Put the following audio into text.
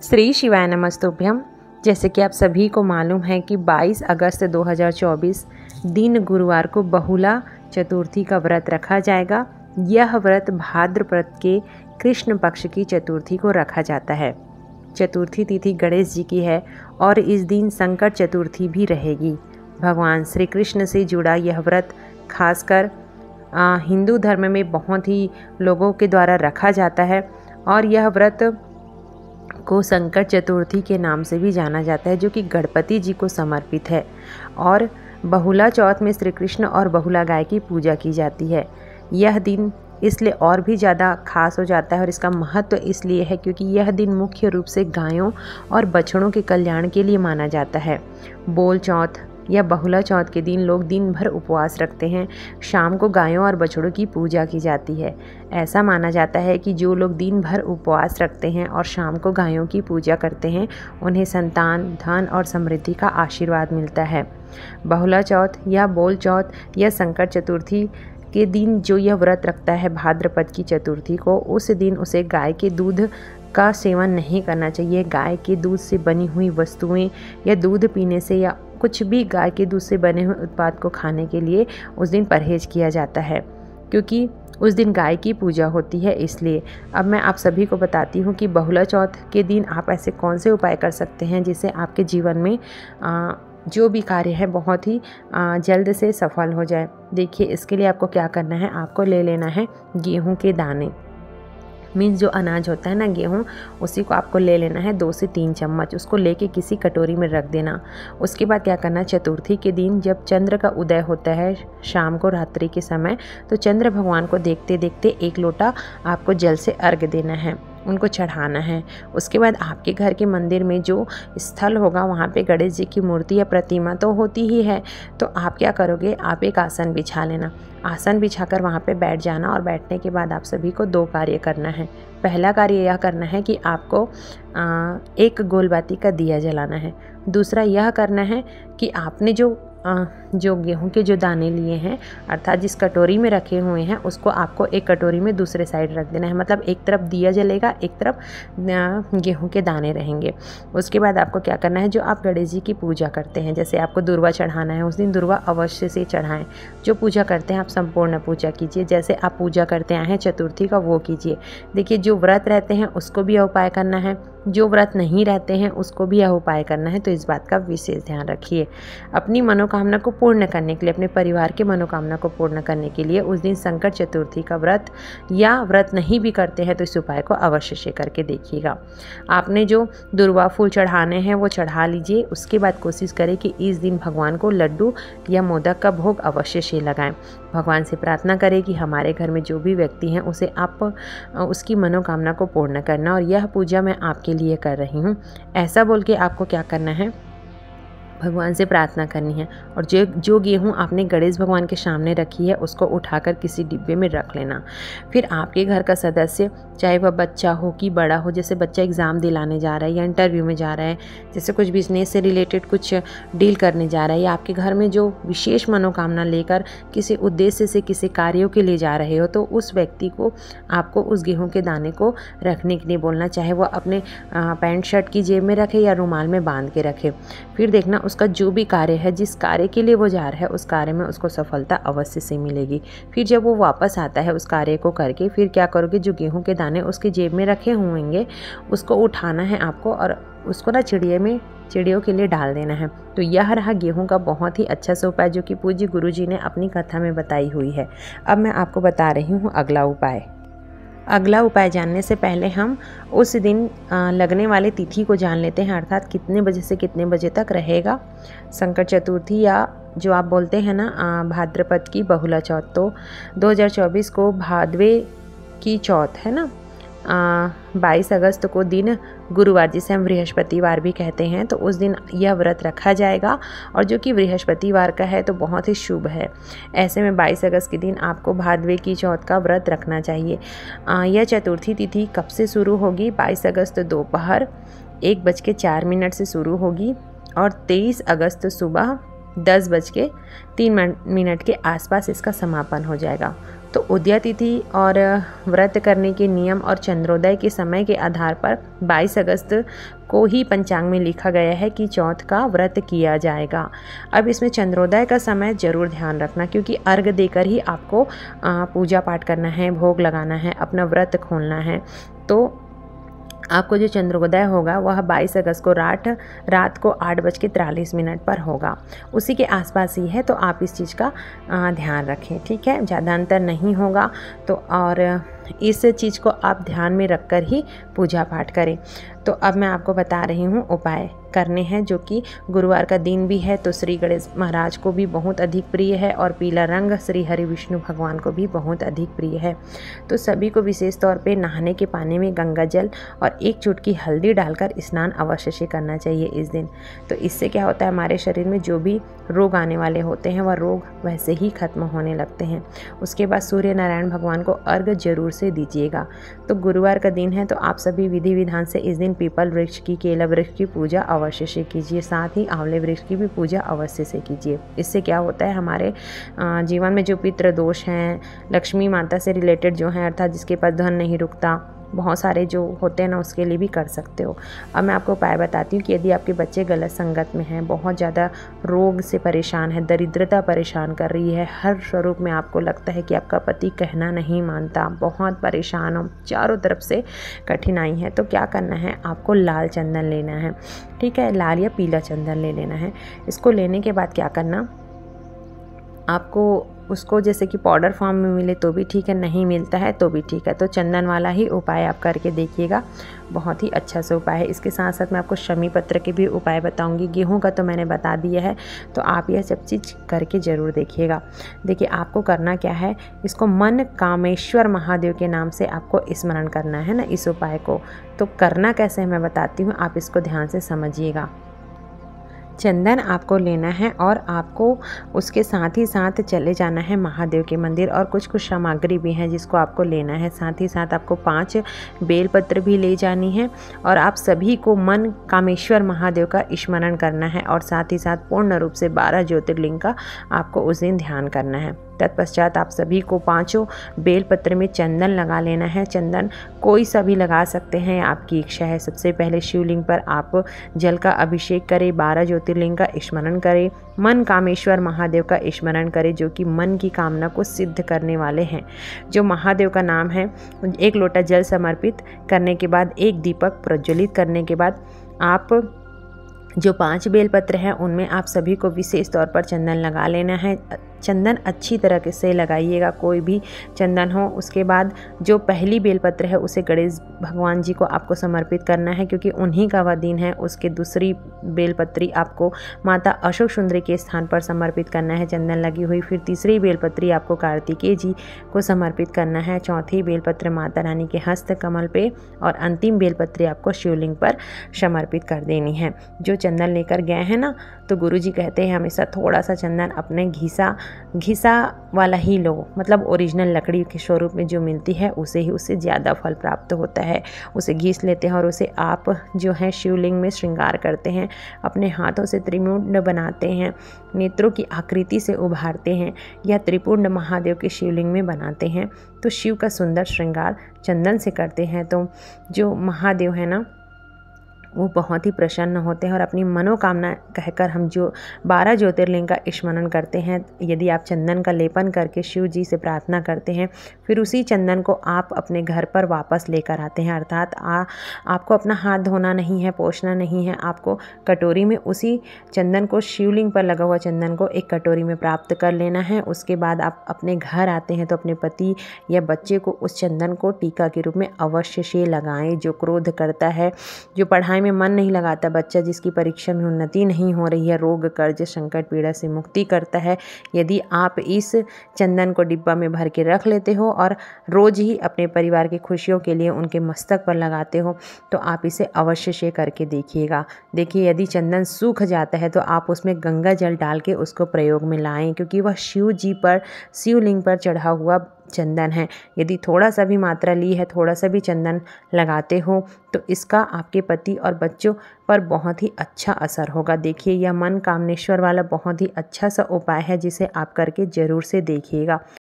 श्री शिवाय नमस्तुभ्यम। जैसे कि आप सभी को मालूम है कि 22 अगस्त 2024 दिन गुरुवार को बहुला चतुर्थी का व्रत रखा जाएगा। यह व्रत भाद्रपद के कृष्ण पक्ष की चतुर्थी को रखा जाता है। चतुर्थी तिथि गणेश जी की है और इस दिन संकट चतुर्थी भी रहेगी। भगवान श्री कृष्ण से जुड़ा यह व्रत खासकर हिंदू धर्म में बहुत ही लोगों के द्वारा रखा जाता है और यह व्रत को संकट चतुर्थी के नाम से भी जाना जाता है, जो कि गणपति जी को समर्पित है। और बहुला चौथ में श्री कृष्ण और बहुला गाय की पूजा की जाती है। यह दिन इसलिए और भी ज़्यादा खास हो जाता है और इसका महत्व इसलिए है क्योंकि यह दिन मुख्य रूप से गायों और बछड़ों के कल्याण के लिए माना जाता है। बोल चौथ या बहुला चौथ के दिन लोग दिन भर उपवास रखते हैं। शाम को गायों और बछड़ों की पूजा की जाती है। ऐसा माना जाता है कि जो लोग दिन भर उपवास रखते हैं और शाम को गायों की पूजा करते हैं, उन्हें संतान, धन और समृद्धि का आशीर्वाद मिलता है। बहुला चौथ या बोल चौथ या संकट चतुर्थी के दिन जो यह व्रत रखता है भाद्रपद की चतुर्थी को, उस दिन उसे गाय के दूध का सेवन नहीं करना चाहिए। गाय के दूध से बनी हुई वस्तुएं या दूध पीने से या कुछ भी गाय के दूध से बने हुए उत्पाद को खाने के लिए उस दिन परहेज किया जाता है, क्योंकि उस दिन गाय की पूजा होती है। इसलिए अब मैं आप सभी को बताती हूँ कि बहुला चौथ के दिन आप ऐसे कौन से उपाय कर सकते हैं जिससे आपके जीवन में जो भी कार्य है बहुत ही जल्द से सफल हो जाए। देखिए, इसके लिए आपको क्या करना है, आपको ले लेना है गेहूं के दाने। मीन्स जो अनाज होता है ना, गेहूँ, उसी को आपको ले लेना है 2 से 3 चम्मच। उसको लेके किसी कटोरी में रख देना। उसके बाद क्या करना है, चतुर्थी के दिन जब चंद्र का उदय होता है शाम को रात्रि के समय, तो चंद्र भगवान को देखते देखते 1 लोटा आपको जल से अर्घ देना है, उनको चढ़ाना है। उसके बाद आपके घर के मंदिर में जो स्थल होगा वहाँ पे गणेश जी की मूर्ति या प्रतिमा तो होती ही है, तो आप क्या करोगे, आप एक आसन बिछा लेना। आसन बिछाकर वहाँ पे बैठ जाना और बैठने के बाद आप सभी को 2 कार्य करना है। पहला कार्य यह करना है कि आपको एक गोलबाती का दिया जलाना है। दूसरा यह करना है कि आपने जो गेहूं के जो दाने लिए हैं, अर्थात जिस कटोरी में रखे हुए हैं, उसको आपको एक कटोरी में दूसरे साइड रख देना है। मतलब एक तरफ दिया जलेगा, एक तरफ गेहूं के दाने रहेंगे। उसके बाद आपको क्या करना है, जो आप गणेश जी की पूजा करते हैं, जैसे आपको दुर्वा चढ़ाना है, उस दिन दुर्वा अवश्य से चढ़ाएं। जो पूजा करते हैं आप संपूर्ण पूजा कीजिए, जैसे आप पूजा करते आए हैं चतुर्थी का वो कीजिए। देखिए, जो व्रत रहते हैं उसको भी यह उपाय करना है, जो व्रत नहीं रहते हैं उसको भी यह उपाय करना है। तो इस बात का विशेष ध्यान रखिए। अपनी मनोकामना को पूर्ण करने के लिए, अपने परिवार के मनोकामना को पूर्ण करने के लिए उस दिन संकट चतुर्थी का व्रत या व्रत नहीं भी करते हैं तो इस उपाय को अवश्य से करके देखिएगा। आपने जो दुर्वा फूल चढ़ाने हैं वो चढ़ा लीजिए। उसके बाद कोशिश करें कि इस दिन भगवान को लड्डू या मोदक का भोग अवश्य से लगाएं। भगवान से प्रार्थना करें कि हमारे घर में जो भी व्यक्ति हैं उसे आप उसकी मनोकामना को पूर्ण करना, और यह पूजा मैं आपके लिए कर रही हूँ, ऐसा बोल के आपको क्या करना है, भगवान से प्रार्थना करनी है। और जो गेहूँ आपने गणेश भगवान के सामने रखी है उसको उठाकर किसी डिब्बे में रख लेना। फिर आपके घर का सदस्य, चाहे वह बच्चा हो कि बड़ा हो, जैसे बच्चा एग्ज़ाम दिलाने जा रहा है या इंटरव्यू में जा रहा है, जैसे कुछ बिजनेस से रिलेटेड कुछ डील करने जा रहा है, या आपके घर में जो विशेष मनोकामना लेकर किसी उद्देश्य से किसी कार्यों के लिए जा रहे हो, तो उस व्यक्ति को आपको उस गेहूँ के दाने को रखने के लिए बोलना, चाहे वह अपने पैंट शर्ट की जेब में रखे या रुमाल में बांध के रखे। फिर देखना उसका जो भी कार्य है, जिस कार्य के लिए वो जा रहा है, उस कार्य में उसको सफलता अवश्य से मिलेगी। फिर जब वो वापस आता है उस कार्य को करके, फिर क्या करोगे, जो गेहूं के दाने उसके जेब में रखे होंगे उसको उठाना है आपको और उसको ना चिड़ियों के लिए डाल देना है। तो यह रहा गेहूं का बहुत ही अच्छा सा उपाय, जो कि पूज्य गुरु जी ने अपनी कथा में बताई हुई है। अब मैं आपको बता रही हूँ अगला उपाय। अगला उपाय जानने से पहले हम उस दिन लगने वाले तिथि को जान लेते हैं, अर्थात कितने बजे से कितने बजे तक रहेगा संकट चतुर्थी, या जो आप बोलते हैं ना भाद्रपद की बहुला चौथ। तो 2024 को भादवे की चौथ है ना, 22 अगस्त को दिन गुरुवार, जिसे हम बृहस्पतिवार भी कहते हैं, तो उस दिन यह व्रत रखा जाएगा, और जो कि बृहस्पतिवार का है तो बहुत ही शुभ है। ऐसे में 22 अगस्त के दिन आपको भादवे की चौथ का व्रत रखना चाहिए। यह चतुर्थी तिथि कब से शुरू होगी, 22 अगस्त दोपहर 1:04 से शुरू होगी और 23 अगस्त सुबह 10:03 के आसपास इसका समापन हो जाएगा। तो उदया तिथि और व्रत करने के नियम और चंद्रोदय के समय के आधार पर 22 अगस्त को ही पंचांग में लिखा गया है कि चौथ का व्रत किया जाएगा। अब इसमें चंद्रोदय का समय ज़रूर ध्यान रखना, क्योंकि अर्घ देकर ही आपको पूजा पाठ करना है, भोग लगाना है, अपना व्रत खोलना है। तो आपको जो चंद्रोदय होगा वह 22 अगस्त को रात को 8:43 पर होगा। उसी के आसपास ही है, तो आप इस चीज़ का ध्यान रखें, ठीक है। ज़्यादा अंतर नहीं होगा। तो और इस चीज़ को आप ध्यान में रखकर ही पूजा पाठ करें। तो अब मैं आपको बता रही हूँ उपाय करने हैं, जो कि गुरुवार का दिन भी है, तो श्री गणेश महाराज को भी बहुत अधिक प्रिय है और पीला रंग श्री हरि विष्णु भगवान को भी बहुत अधिक प्रिय है। तो सभी को विशेष तौर पे नहाने के पानी में गंगा जल और 1 चुटकी हल्दी डालकर स्नान अवश्य से करना चाहिए इस दिन। तो इससे क्या होता है, हमारे शरीर में जो भी रोग आने वाले होते हैं वह रोग वैसे ही खत्म होने लगते हैं। उसके बाद सूर्य नारायण भगवान को अर्घ जरूर से दीजिएगा। तो गुरुवार का दिन है, तो आप सभी विधि विधान से इस दिन पीपल वृक्ष की, केला वृक्ष की पूजा अवश्य से कीजिए। साथ ही आंवले वृक्ष की भी पूजा अवश्य से कीजिए। इससे क्या होता है, हमारे जीवन में जो पितृ दोष हैं, लक्ष्मी माता से रिलेटेड जो हैं, अर्थात जिसके पास धन नहीं रुकता, बहुत सारे जो होते हैं ना, उसके लिए भी कर सकते हो। अब मैं आपको उपाय बताती हूँ कि यदि आपके बच्चे गलत संगत में हैं, बहुत ज़्यादा रोग से परेशान है, दरिद्रता परेशान कर रही है, हर स्वरूप में आपको लगता है कि आपका पति कहना नहीं मानता, बहुत परेशान हो, चारों तरफ से कठिनाई है, तो क्या करना है, आपको लाल चंदन लेना है, ठीक है। लाल या पीला चंदन ले लेना है। इसको लेने के बाद क्या करना, आपको उसको जैसे कि पाउडर फॉर्म में मिले तो भी ठीक है, नहीं मिलता है तो भी ठीक है, तो चंदन वाला ही उपाय आप करके देखिएगा। बहुत ही अच्छा सा उपाय है। इसके साथ साथ मैं आपको शमी पत्र के भी उपाय बताऊंगी। गेहूं का तो मैंने बता दिया है, तो आप यह सब चीज़ करके ज़रूर देखिएगा। देखिए आपको करना क्या है, इसको मन कामेश्वर महादेव के नाम से आपको स्मरण करना है ना, इस उपाय को। तो करना कैसे है मैं बताती हूँ, आप इसको ध्यान से समझिएगा। चंदन आपको लेना है और आपको उसके साथ ही साथ चले जाना है महादेव के मंदिर, और कुछ सामग्री भी हैं जिसको आपको लेना है। साथ ही साथ आपको 5 बेलपत्र भी ले जानी है, और आप सभी को मन कामेश्वर महादेव का स्मरण करना है, और साथ ही साथ पूर्ण रूप से 12 ज्योतिर्लिंग का आपको उस दिन ध्यान करना है। तत्पश्चात आप सभी को 5 बेलपत्र में चंदन लगा लेना है। चंदन कोई सा भी लगा सकते हैं, आपकी इच्छा है। सबसे पहले शिवलिंग पर आप जल का अभिषेक करें, 12 ज्योतिर्लिंग का स्मरण करें, मन कामेश्वर महादेव का स्मरण करें, जो कि मन की कामना को सिद्ध करने वाले हैं। जो महादेव का नाम है, 1 लोटा जल समर्पित करने के बाद 1 दीपक प्रज्वलित करने के बाद आप जो 5 बेलपत्र हैं उनमें आप सभी को विशेष तौर पर चंदन लगा लेना है। चंदन अच्छी तरह से लगाइएगा, कोई भी चंदन हो। उसके बाद जो पहली बेलपत्र है उसे गणेश भगवान जी को आपको समर्पित करना है, क्योंकि उन्हीं का वह दिन है। उसके दूसरी बेलपत्री आपको माता अशोक सुंदरी के स्थान पर समर्पित करना है, चंदन लगी हुई। फिर तीसरी बेलपत्री आपको कार्तिकेय जी को समर्पित करना है, चौथी बेलपत्र माता रानी के हस्त कमल पे, और अंतिम बेलपत्री आपको शिवलिंग पर समर्पित कर देनी है। जो चंदन लेकर गए हैं ना, तो गुरुजी कहते हैं हमेशा थोड़ा सा चंदन अपने घिसा वाला ही लो, मतलब ओरिजिनल लकड़ी के स्वरूप में जो मिलती है उसे ही, उससे ज़्यादा फल प्राप्त होता है। उसे घिस लेते हैं और उसे आप जो है शिवलिंग में श्रृंगार करते हैं, अपने हाथों से त्रिमुंड बनाते हैं, नेत्रों की आकृति से उभारते हैं, या त्रिपुंड महादेव के शिवलिंग में बनाते हैं। तो शिव का सुंदर श्रृंगार चंदन से करते हैं, तो जो महादेव है ना वो बहुत ही प्रसन्न होते हैं, और अपनी मनोकामना कहकर हम जो 12 ज्योतिर्लिंग का स्मरण करते हैं, यदि आप चंदन का लेपन करके शिव जी से प्रार्थना करते हैं, फिर उसी चंदन को आप अपने घर पर वापस लेकर आते हैं। अर्थात आपको अपना हाथ धोना नहीं है, पोंछना नहीं है, आपको कटोरी में उसी चंदन को, शिवलिंग पर लगा हुआ चंदन को एक कटोरी में प्राप्त कर लेना है। उसके बाद आप अपने घर आते हैं तो अपने पति या बच्चे को उस चंदन को टीका के रूप में अवश्य से लगाएं। जो क्रोध करता है, जो पढ़ाई में मन नहीं लगाता, बच्चा जिसकी परीक्षा में उन्नति नहीं हो रही है, रोग कर्ज संकट पीड़ा से मुक्ति करता है, यदि आप इस चंदन को डिब्बा में भर के रख लेते हो और रोज ही अपने परिवार की खुशियों के लिए उनके मस्तक पर लगाते हो, तो आप इसे अवश्य से करके देखिएगा। देखिए यदि चंदन सूख जाता है तो आप उसमें गंगा जल डाल के उसको प्रयोग में लाएं, क्योंकि वह शिव जी पर, शिवलिंग पर चढ़ा हुआ चंदन है। यदि थोड़ा सा भी मात्रा ली है, थोड़ा सा भी चंदन लगाते हो तो इसका आपके पति और बच्चों पर बहुत ही अच्छा असर होगा। देखिए, यह मन कामनेश्वर वाला बहुत ही अच्छा सा उपाय है जिसे आप करके ज़रूर से देखिएगा।